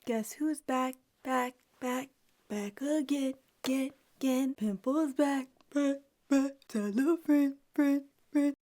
Guess who's back, back, back, back again, again. Pimples back, back, back. Tell a friend, friend, friend.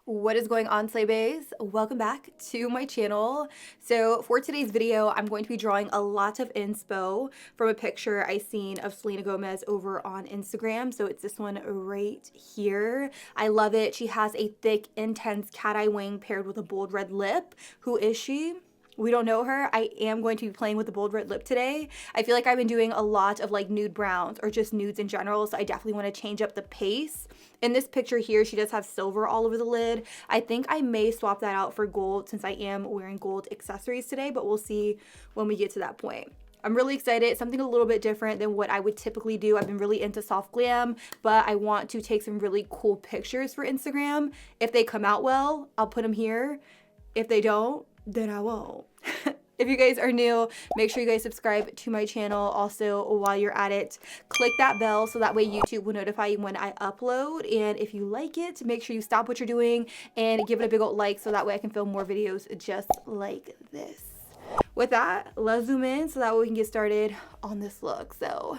What is going on, Slay Baes? Welcome back to my channel. So for today's video, I'm going to be drawing a lot of inspo from a picture I seen of Selena Gomez over on Instagram. So it's this one right here. I love it. She has a thick, intense cat eye wing paired with a bold red lip. Who is she? We don't know her. I am going to be playing with the bold red lip today. I feel like I've been doing a lot of like nude browns or just nudes in general, so I definitely want to change up the pace. In this picture here, she does have silver all over the lid. I think I may swap that out for gold since I am wearing gold accessories today, but we'll see when we get to that point. I'm really excited. Something a little bit different than what I would typically do. I've been really into soft glam, but I want to take some really cool pictures for Instagram. If they come out well, I'll put them here. If they don't, then I won't. If you guys are new, make sure you guys subscribe to my channel. Also, while you're at it, click that bell so that way YouTube will notify you when I upload. And if you like it, make sure you stop what you're doing and give it a big old like so that way I can film more videos just like this. With that, let's zoom in so that way we can get started on this look. So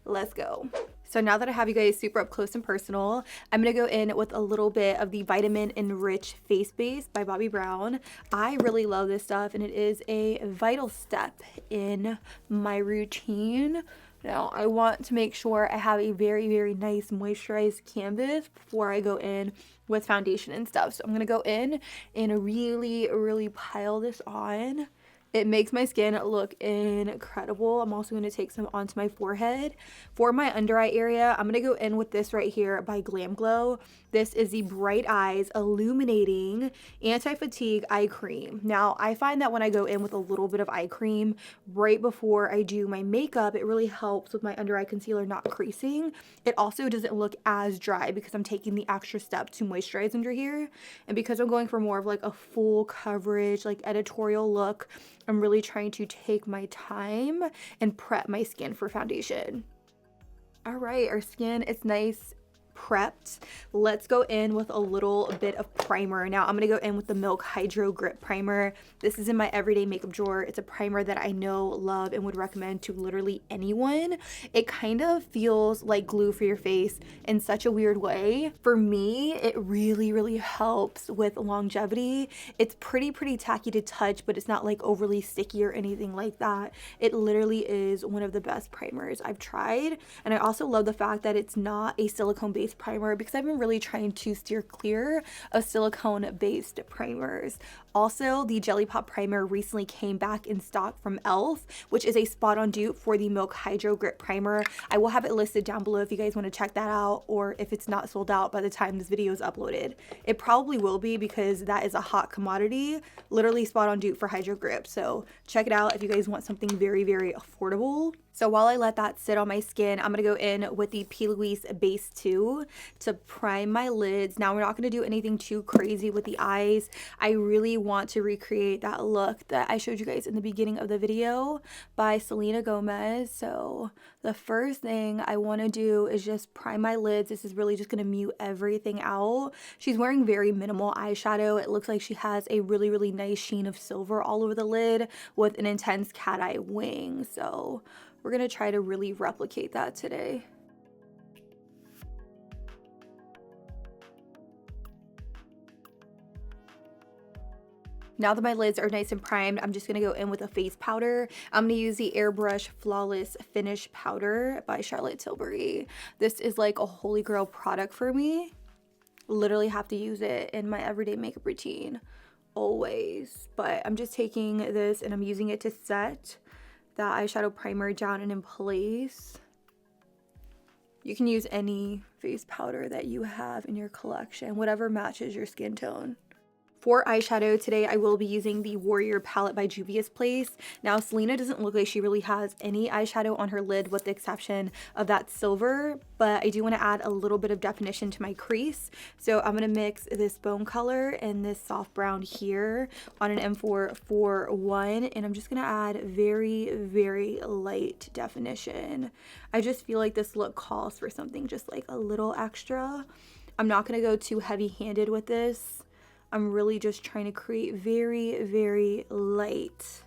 let's go. So now that I have you guys super up close and personal, I'm going to go in with a little bit of the Vitamin Enrich Face Base by Bobbi Brown. I really love this stuff and it is a vital step in my routine. Now I want to make sure I have a very, very nice moisturized canvas before I go in with foundation and stuff. So I'm going to go in and really, really pile this on. It makes my skin look incredible. I'm also going to take some onto my forehead. For my under eye area, I'm going to go in with this right here by Glam Glow. This is the Bright Eyes Illuminating Anti-Fatigue Eye Cream. Now, I find that when I go in with a little bit of eye cream right before I do my makeup, it really helps with my under eye concealer not creasing. It also doesn't look as dry because I'm taking the extra step to moisturize under here. And because I'm going for more of like a full coverage, like editorial look, I'm really trying to take my time and prep my skin for foundation. All right, our skin is nice prepped. Let's go in with a little bit of primer. Now I'm going to go in with the Milk Hydro Grip Primer. This is in my everyday makeup drawer. It's a primer that I know, love, and would recommend to literally anyone. It kind of feels like glue for your face in such a weird way. For me, it really, really helps with longevity. It's pretty tacky to touch, but it's not like overly sticky or anything like that. It literally is one of the best primers I've tried. And I also love the fact that it's not a silicone-based primer because I've been really trying to steer clear of silicone-based primers. Also, the Jelly Pop Primer recently came back in stock from e.l.f., which is a spot-on dupe for the Milk Hydro Grip Primer. I will have it listed down below if you guys want to check that out, or if it's not sold out by the time this video is uploaded. It probably will be because that is a hot commodity, literally spot-on dupe for Hydro Grip. So check it out if you guys want something very, very affordable. So while I let that sit on my skin, I'm going to go in with the P. Louise Base 2 to prime my lids. Now, we're not going to do anything too crazy with the eyes. I really want to recreate that look that I showed you guys in the beginning of the video by Selena Gomez. So the first thing I want to do is just prime my lids. This is really just going to mute everything out. She's wearing very minimal eyeshadow. It looks like she has a really, really nice sheen of silver all over the lid with an intense cat eye wing. So we're going to try to really replicate that today. Now that my lids are nice and primed, I'm just going to go in with a face powder. I'm going to use the Airbrush Flawless Finish Powder by Charlotte Tilbury. This is like a holy grail product for me. Literally have to use it in my everyday makeup routine. Always. But I'm just taking this and I'm using it to set that eyeshadow primer down and in place. You can use any face powder that you have in your collection, whatever matches your skin tone. For eyeshadow today, I will be using the Warrior palette by Juvia's Place. Now, Selena doesn't look like she really has any eyeshadow on her lid with the exception of that silver, but I do want to add a little bit of definition to my crease. So I'm going to mix this bone color and this soft brown here on an M441, and I'm just going to add very, very light definition. I just feel like this look calls for something just like a little extra. I'm not going to go too heavy-handed with this. I'm really just trying to create very, very light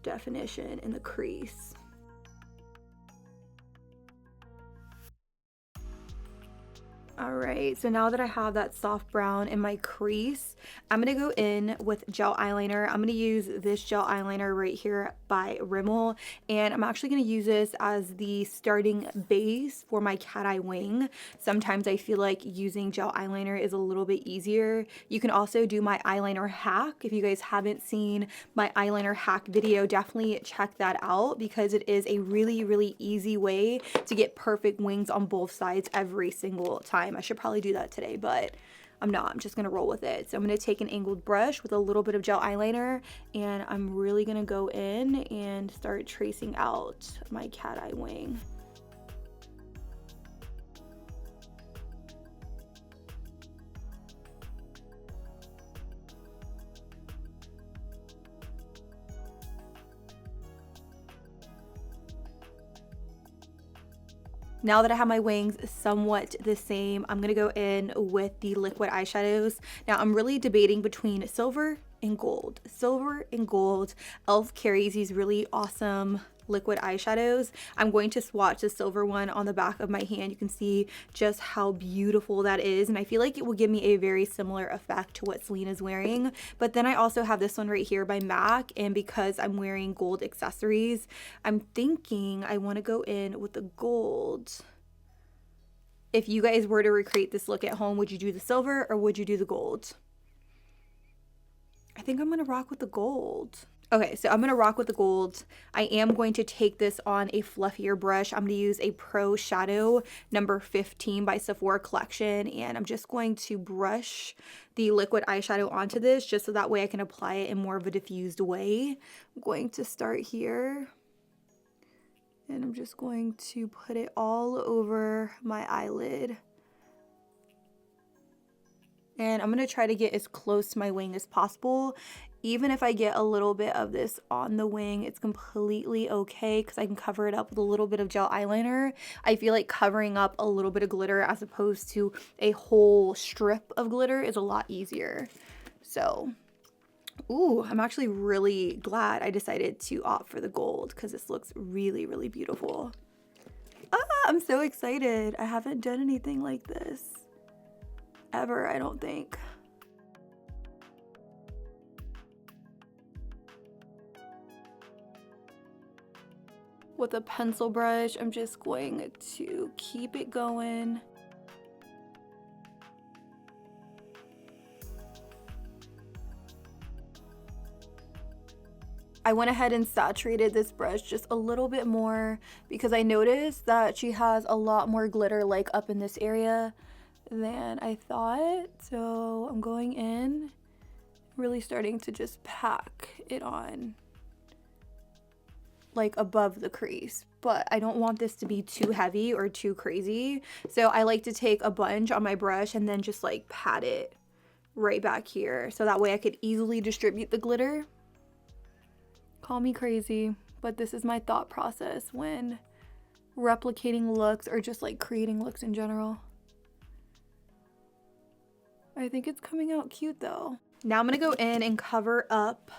definition in the crease. Alright, so now that I have that soft brown in my crease, I'm going to go in with gel eyeliner. I'm going to use this gel eyeliner right here by Rimmel, and I'm actually going to use this as the starting base for my cat eye wing. Sometimes I feel like using gel eyeliner is a little bit easier. You can also do my eyeliner hack. If you guys haven't seen my eyeliner hack video, definitely check that out because it is a really, really easy way to get perfect wings on both sides every single time. I should probably do that today, but I'm not. I'm just going to roll with it. So I'm going to take an angled brush with a little bit of gel eyeliner, and I'm really going to go in and start tracing out my cat eye wing. Now that I have my wings somewhat the same, I'm going to go in with the liquid eyeshadows. Now I'm really debating between silver and gold. Silver and gold. e.l.f. carries these really awesome liquid eyeshadows. I'm going to swatch the silver one on the back of my hand. You can see just how beautiful that is, and I feel like it will give me a very similar effect to what Selena's wearing. But then I also have this one right here by MAC, and because I'm wearing gold accessories, I'm thinking I want to go in with the gold. If you guys were to recreate this look at home, would you do the silver or would you do the gold? I think I'm going to rock with the gold. Okay, so I'm going to rock with the gold. I am going to take this on a fluffier brush. I'm going to use a Pro Shadow number 15 by Sephora Collection, and I'm just going to brush the liquid eyeshadow onto this just so that way I can apply it in more of a diffused way. I'm going to start here, and I'm just going to put it all over my eyelid. And I'm going to try to get as close to my wing as possible. Even if I get a little bit of this on the wing, it's completely okay because I can cover it up with a little bit of gel eyeliner. I feel like covering up a little bit of glitter as opposed to a whole strip of glitter is a lot easier. So, ooh, I'm actually really glad I decided to opt for the gold because this looks really, really beautiful. Ah, I'm so excited. I haven't done anything like this ever, I don't think. With a pencil brush, I'm just going to keep it going. I went ahead and saturated this brush just a little bit more because I noticed that she has a lot more glitter like up in this area than I thought. So I'm going in, really starting to just pack it on like above the crease, but I don't want this to be too heavy or too crazy. So I like to take a bunch on my brush and then just like pat it right back here. So that way I could easily distribute the glitter. Call me crazy, but this is my thought process when replicating looks or just like creating looks in general. I think it's coming out cute though. Now I'm gonna go in and cover up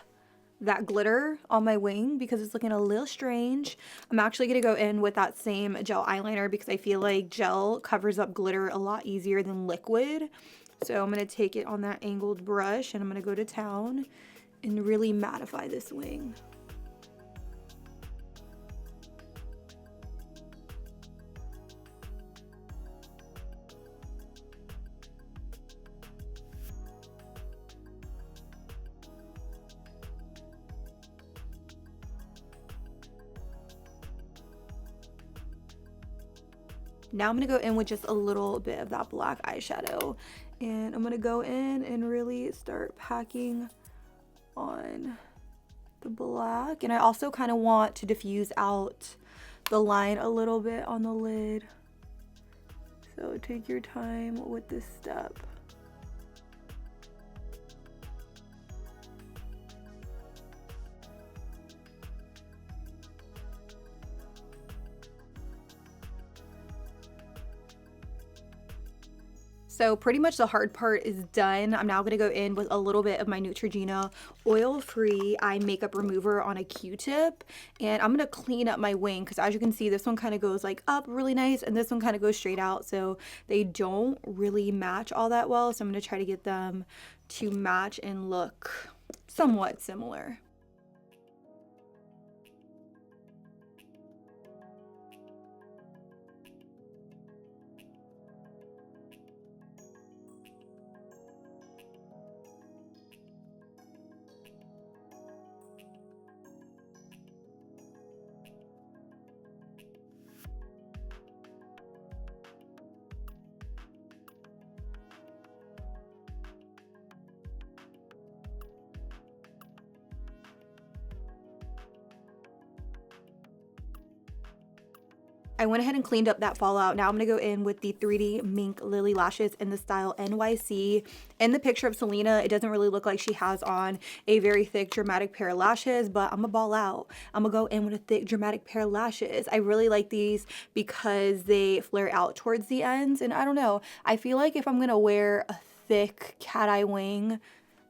that glitter on my wing because it's looking a little strange. I'm actually gonna go in with that same gel eyeliner because I feel like gel covers up glitter a lot easier than liquid. So I'm gonna take it on that angled brush and I'm gonna go to town and really mattify this wing. Now I'm going to go in with just a little bit of that black eyeshadow, and I'm going to go in and really start packing on the black. And I also kind of want to diffuse out the line a little bit on the lid. So take your time with this step. So pretty much the hard part is done. I'm now going to go in with a little bit of my Neutrogena oil-free eye makeup remover on a Q-tip. And I'm going to clean up my wing because as you can see, this one kind of goes like up really nice and this one kind of goes straight out. So they don't really match all that well. So I'm going to try to get them to match and look somewhat similar. I went ahead and cleaned up that fallout. Now I'm going to go in with the 3D Mink Lily Lashes in the style NYC. In the picture of Selena, it doesn't really look like she has on a very thick, dramatic pair of lashes, but I'm going to ball out. I'm going to go in with a thick, dramatic pair of lashes. I really like these because they flare out towards the ends, and I don't know. I feel like if I'm going to wear a thick cat eye wing,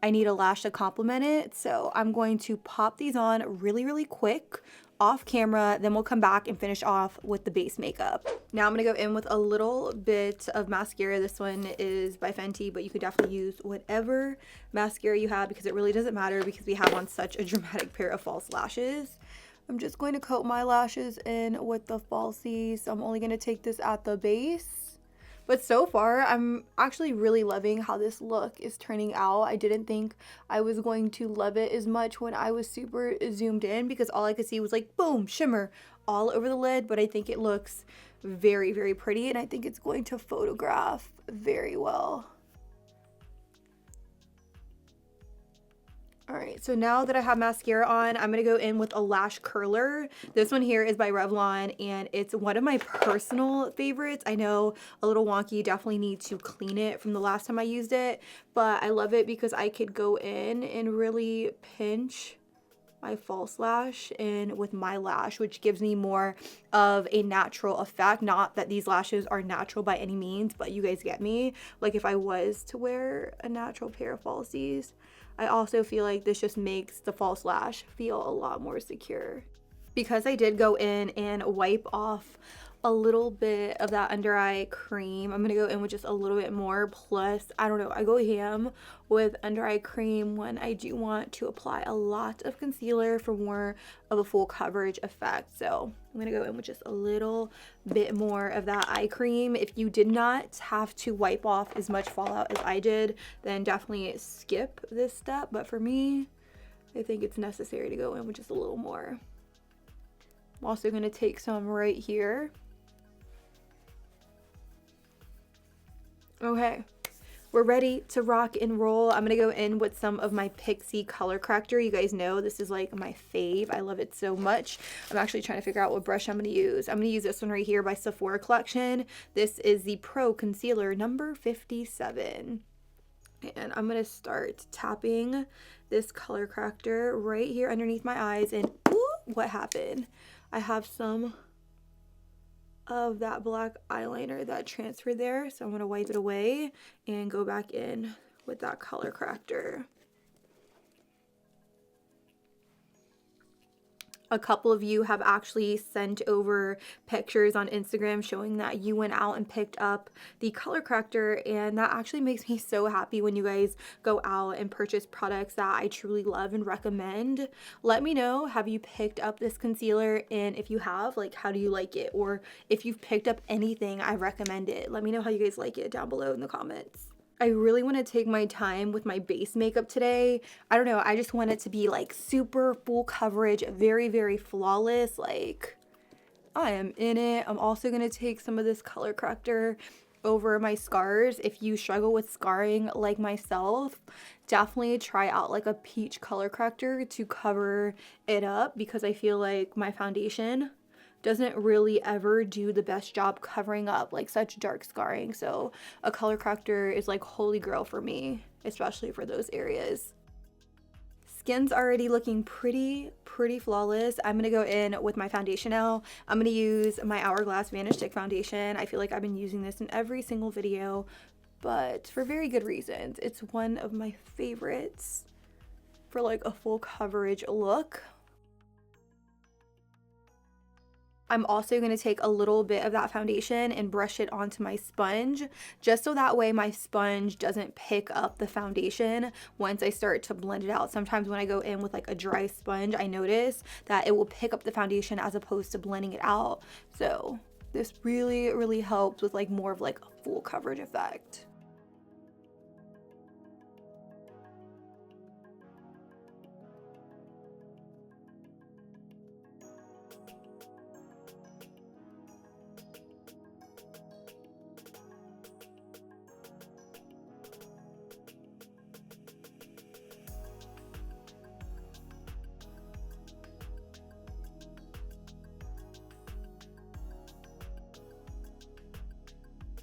I need a lash to complement it, so I'm going to pop these on really, really quick off camera, then we'll come back and finish off with the base makeup. Now I'm gonna go in with a little bit of mascara. This one is by Fenty, but you could definitely use whatever mascara you have because it really doesn't matter because we have on such a dramatic pair of false lashes. I'm just going to coat my lashes in with the falsies. So I'm only gonna take this at the base. But so far, I'm actually really loving how this look is turning out. I didn't think I was going to love it as much when I was super zoomed in because all I could see was like, boom, shimmer all over the lid. But I think it looks very, very pretty and I think it's going to photograph very well. All right, so now that I have mascara on, I'm gonna go in with a lash curler. This one here is by Revlon and it's one of my personal favorites. I know a little wonky, definitely need to clean it from the last time I used it, but I love it because I could go in and really pinch my false lash in with my lash, which gives me more of a natural effect. Not that these lashes are natural by any means, but you guys get me. Like if I was to wear a natural pair of falsies, I also feel like this just makes the false lash feel a lot more secure. Because I did go in and wipe off a little bit of that under eye cream, I'm gonna go in with just a little bit more. Plus, I don't know, I go ham with under eye cream when I do want to apply a lot of concealer for more of a full coverage effect. So I'm gonna go in with just a little bit more of that eye cream. If you did not have to wipe off as much fallout as I did, then definitely skip this step. But for me, I think it's necessary to go in with just a little more. I'm also gonna take some right here. Okay, we're ready to rock and roll. I'm gonna go in with some of my Pixie color corrector. You guys know this is like my fave. I love it so much. I'm actually trying to figure out what brush I'm gonna use. I'm gonna use this one right here by Sephora Collection. This is the Pro Concealer number 57. And I'm gonna start tapping this color corrector right here underneath my eyes. And ooh, what happened? I have some of that black eyeliner that transferred there, so I'm going to wipe it away and go back in with that color corrector. A couple of you have actually sent over pictures on Instagram showing that you went out and picked up the color corrector, and that actually makes me so happy when you guys go out and purchase products that I truly love and recommend. Let me know, have you picked up this concealer, and if you have, like, how do you like it? Or if you've picked up anything I recommend it, let me know how you guys like it down below in the comments. I really want to take my time with my base makeup today. I don't know, I just want it to be like super full coverage, very, very flawless. Like, I am in it. I'm also going to take some of this color corrector over my scars. If you struggle with scarring like myself, definitely try out like a peach color corrector to cover it up, because I feel like my foundation doesn't really ever do the best job covering up like such dark scarring. So a color corrector is like holy grail for me, especially for those areas. Skin's already looking pretty flawless. I'm gonna go in with my foundation now. I'm gonna use my Hourglass Vanish Stick foundation. I feel like I've been using this in every single video but for very good reasons. It's one of my favorites for like a full coverage look. I'm also going to take a little bit of that foundation and brush it onto my sponge, just so that way my sponge doesn't pick up the foundation once I start to blend it out. Sometimes when I go in with like a dry sponge, I notice that it will pick up the foundation as opposed to blending it out. So this really, really helps with like more of like a full coverage effect.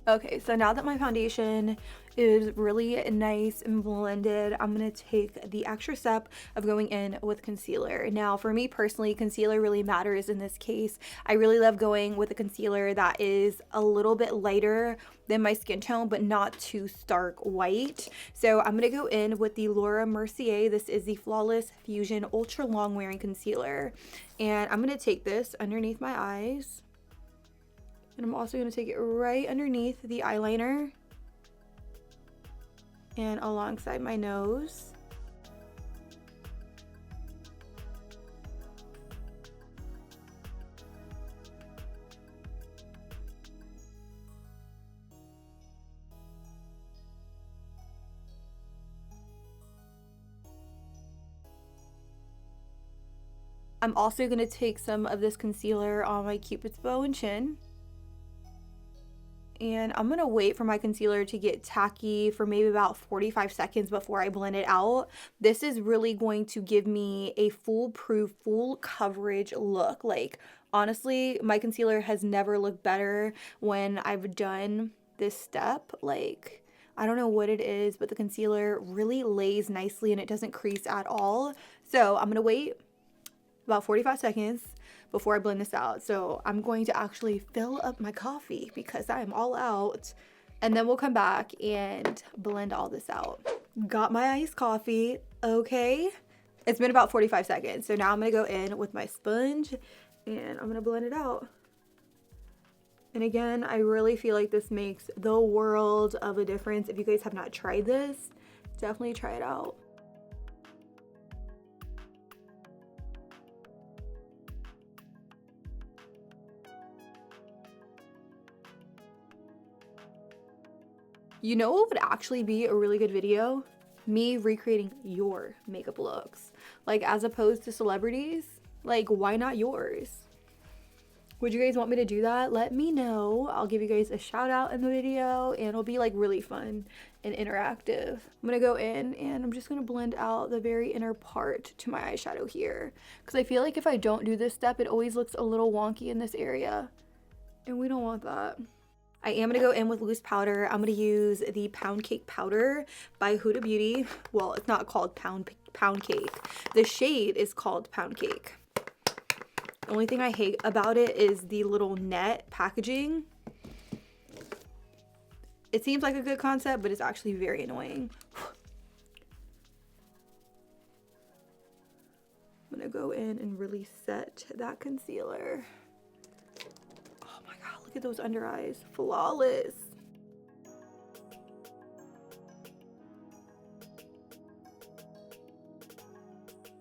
Okay, so now that my foundation is really nice and blended, I'm going to take the extra step of going in with concealer. Now, for me personally, concealer really matters in this case. I really love going with a concealer that is a little bit lighter than my skin tone, but not too stark white. So I'm going to go in with the Laura Mercier. This is the Flawless Fusion Ultra Long Wearing Concealer. And I'm going to take this underneath my eyes. And I'm also going to take it right underneath the eyeliner and alongside my nose. I'm also going to take some of this concealer on my Cupid's bow and chin. And I'm going to wait for my concealer to get tacky for maybe about 45 seconds before I blend it out. This is really going to give me a foolproof, full coverage look. Like, honestly, my concealer has never looked better when I've done this step. Like, I don't know what it is, but the concealer really lays nicely and it doesn't crease at all. So I'm going to wait about 45 seconds before I blend this out. So I'm going to actually fill up my coffee because I am all out, and then we'll come back and blend all this out. Got my iced coffee. Okay, it's been about 45 seconds. So now I'm gonna go in with my sponge and I'm gonna blend it out. And again, I really feel like this makes the world of a difference. If you guys have not tried this, definitely try it out. You know what would actually be a really good video? Me recreating your makeup looks. Like, as opposed to celebrities, like, why not yours? Would you guys want me to do that? Let me know. I'll give you guys a shout out in the video and it'll be like really fun and interactive. I'm gonna go in and I'm just gonna blend out the very inner part to my eyeshadow here. Because I feel like if I don't do this step, it always looks a little wonky in this area. And we don't want that. I am going to go in with loose powder. I'm going to use the Pound Cake powder by Huda Beauty. Well, it's not called Pound Cake. The shade is called Pound Cake. The only thing I hate about it is the little net packaging. It seems like a good concept, but it's actually very annoying. I'm going to go in and really set that concealer. Look at those under eyes. Flawless.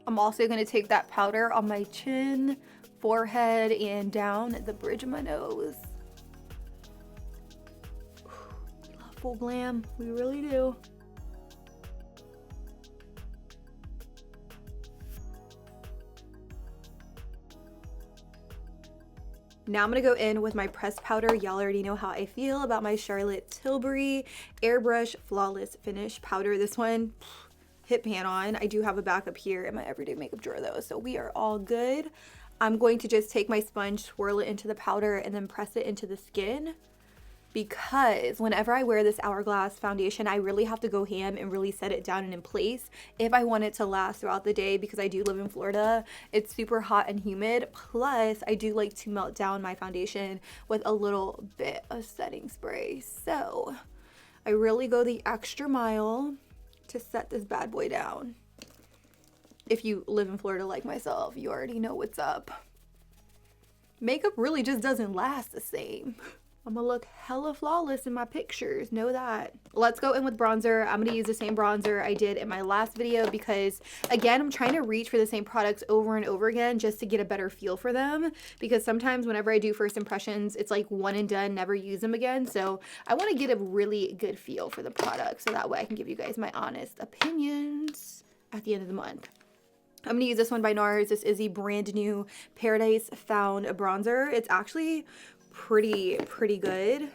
I'm also going to take that powder on my chin, forehead, and down the bridge of my nose. We love full glam. We really do. Now I'm going to go in with my pressed powder. Y'all already know how I feel about my Charlotte Tilbury Airbrush Flawless Finish powder. This one, hit pan on. I do have a backup here in my everyday makeup drawer though, so we are all good. I'm going to just take my sponge, swirl it into the powder, and then press it into the skin. Because whenever I wear this Hourglass foundation, I really have to go ham and really set it down and in place if I want it to last throughout the day, because I do live in Florida. It's super hot and humid. Plus, I do like to melt down my foundation with a little bit of setting spray. So I really go the extra mile to set this bad boy down. If you live in Florida like myself, you already know what's up. Makeup really just doesn't last the same. I'm gonna look hella flawless in my pictures, know that. Let's go in with bronzer. I'm gonna use the same bronzer I did in my last video because, again, I'm trying to reach for the same products over and over again just to get a better feel for them, because sometimes whenever I do first impressions, it's like one and done, never use them again. So I want to get a really good feel for the product so that way I can give you guys my honest opinions at the end of the month. I'm going to use this one by NARS. This is a brand new Paradise Found bronzer. It's actually pretty good.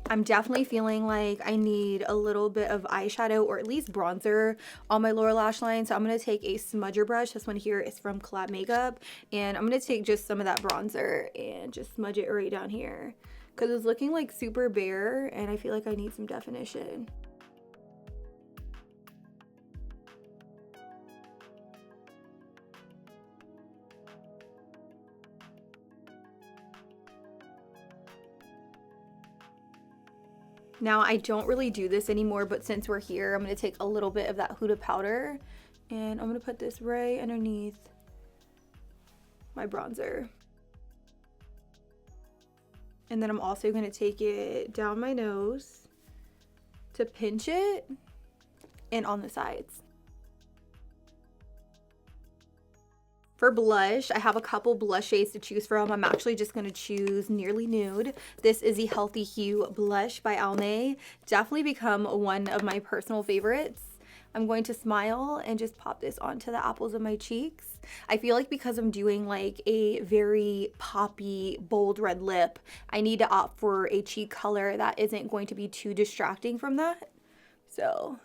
I'm definitely feeling like I need a little bit of eyeshadow or at least bronzer on my lower lash line. So I'm going to take a smudger brush. This one here is from Collab Makeup. And I'm going to take just some of that bronzer and just smudge it right down here, because it's looking like super bare and I feel like I need some definition. Now, I don't really do this anymore, but since we're here, I'm going to take a little bit of that Huda powder and I'm going to put this right underneath my bronzer. And then I'm also going to take it down my nose to pinch it and on the sides. For blush, I have a couple blush shades to choose from. I'm actually just going to choose Nearly Nude. This is the Healthy Hue Blush by Almay. Definitely become one of my personal favorites. I'm going to smile and just pop this onto the apples of my cheeks. I feel like because I'm doing like a very poppy, bold red lip, I need to opt for a cheek color that isn't going to be too distracting from that. So,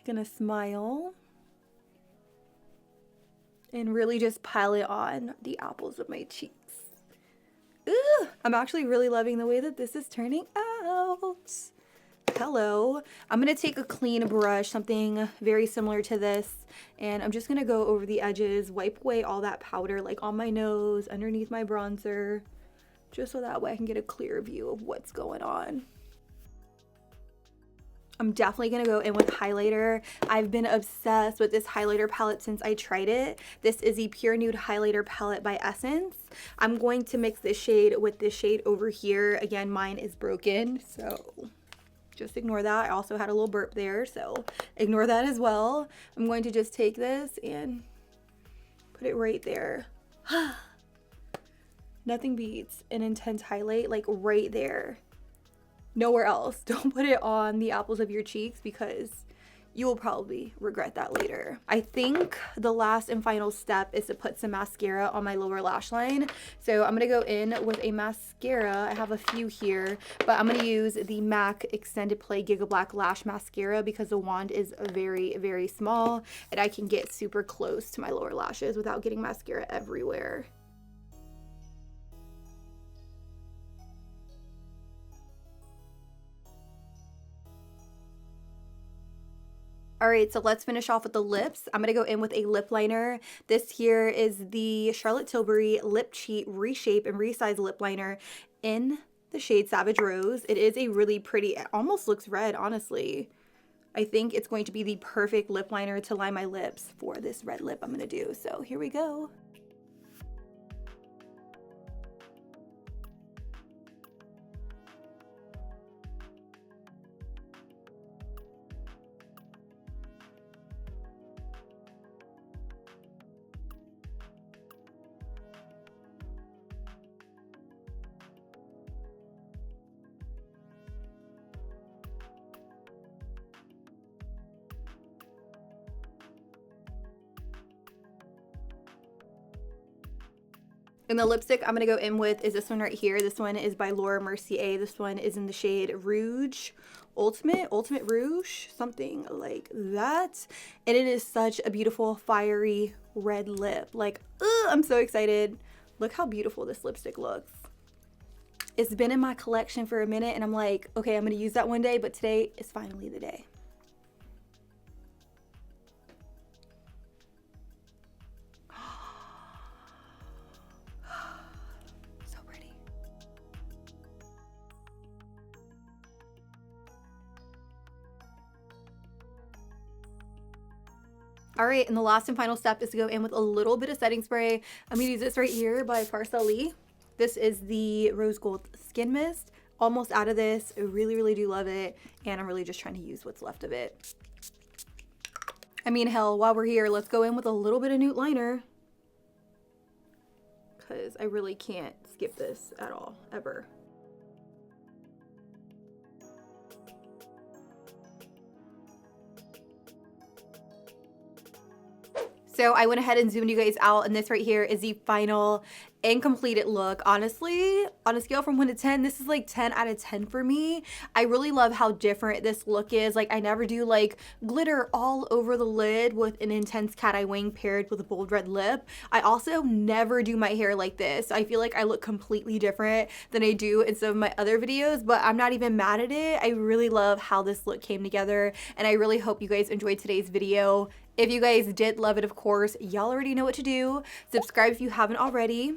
gonna smile and really just pile it on the apples of my cheeks. Ooh, I'm actually really loving the way that this is turning out. Hello. I'm going to take a clean brush, something very similar to this, and I'm just going to go over the edges, wipe away all that powder like on my nose, underneath my bronzer, just so that way I can get a clear view of what's going on. I'm definitely going to go in with highlighter. I've been obsessed with this highlighter palette since I tried it. This is the Pure Nude Highlighter Palette by Essence. I'm going to mix this shade with this shade over here. Again, mine is broken, so just ignore that. I also had a little burp there, so ignore that as well. I'm going to just take this and put it right there. Nothing beats an intense highlight, like right there. Nowhere else. Don't put it on the apples of your cheeks because you will probably regret that later. I think the last and final step is to put some mascara on my lower lash line. So I'm going to go in with a mascara. I have a few here, but I'm going to use the MAC Extended Play Giga Black Lash Mascara because the wand is very, very small and I can get super close to my lower lashes without getting mascara everywhere. All right, so let's finish off with the lips. I'm gonna go in with a lip liner. This here is the Charlotte Tilbury Lip Cheat Reshape and Resize Lip Liner in the shade Savage Rose. It is a really pretty, it almost looks red, honestly. I think it's going to be the perfect lip liner to line my lips for this red lip I'm gonna do. So here we go. And the lipstick I'm going to go in with is this one right here. This one is by Laura Mercier. This one is in the shade Rouge Ultimate Rouge, something like that. And it is such a beautiful fiery red lip. Like, I'm so excited. Look how beautiful this lipstick looks. It's been in my collection for a minute and I'm like, okay, I'm going to use that one day, but today is finally the day. All right, and the last and final step is to go in with a little bit of setting spray. I'm gonna use this right here by Parsley. This is the Rose Gold Skin Mist. Almost out of this. I really, really do love it. And I'm really just trying to use what's left of it. I mean, hell, while we're here, let's go in with a little bit of nude liner. Because I really can't skip this at all, ever. So I went ahead and zoomed you guys out, and this right here is the final and completed look. Honestly, on a scale from 1 to 10, this is like 10 out of 10 for me. I really love how different this look is. Like, I never do like glitter all over the lid with an intense cat eye wing paired with a bold red lip. I also never do my hair like this. I feel like I look completely different than I do in some of my other videos, but I'm not even mad at it. I really love how this look came together, and I really hope you guys enjoyed today's video. If you guys did love it, of course, y'all already know what to do. Subscribe if you haven't already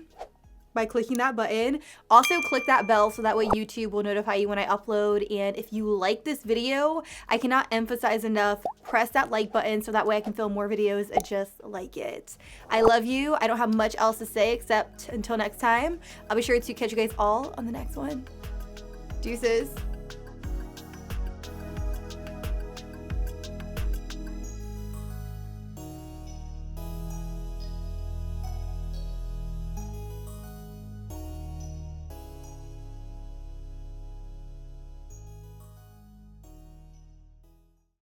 by clicking that button. Also, click that bell so that way YouTube will notify you when I upload. And if you like this video, I cannot emphasize enough, press that like button so that way I can film more videos just like it. I love you. I don't have much else to say except until next time. I'll be sure to catch you guys all on the next one. Deuces.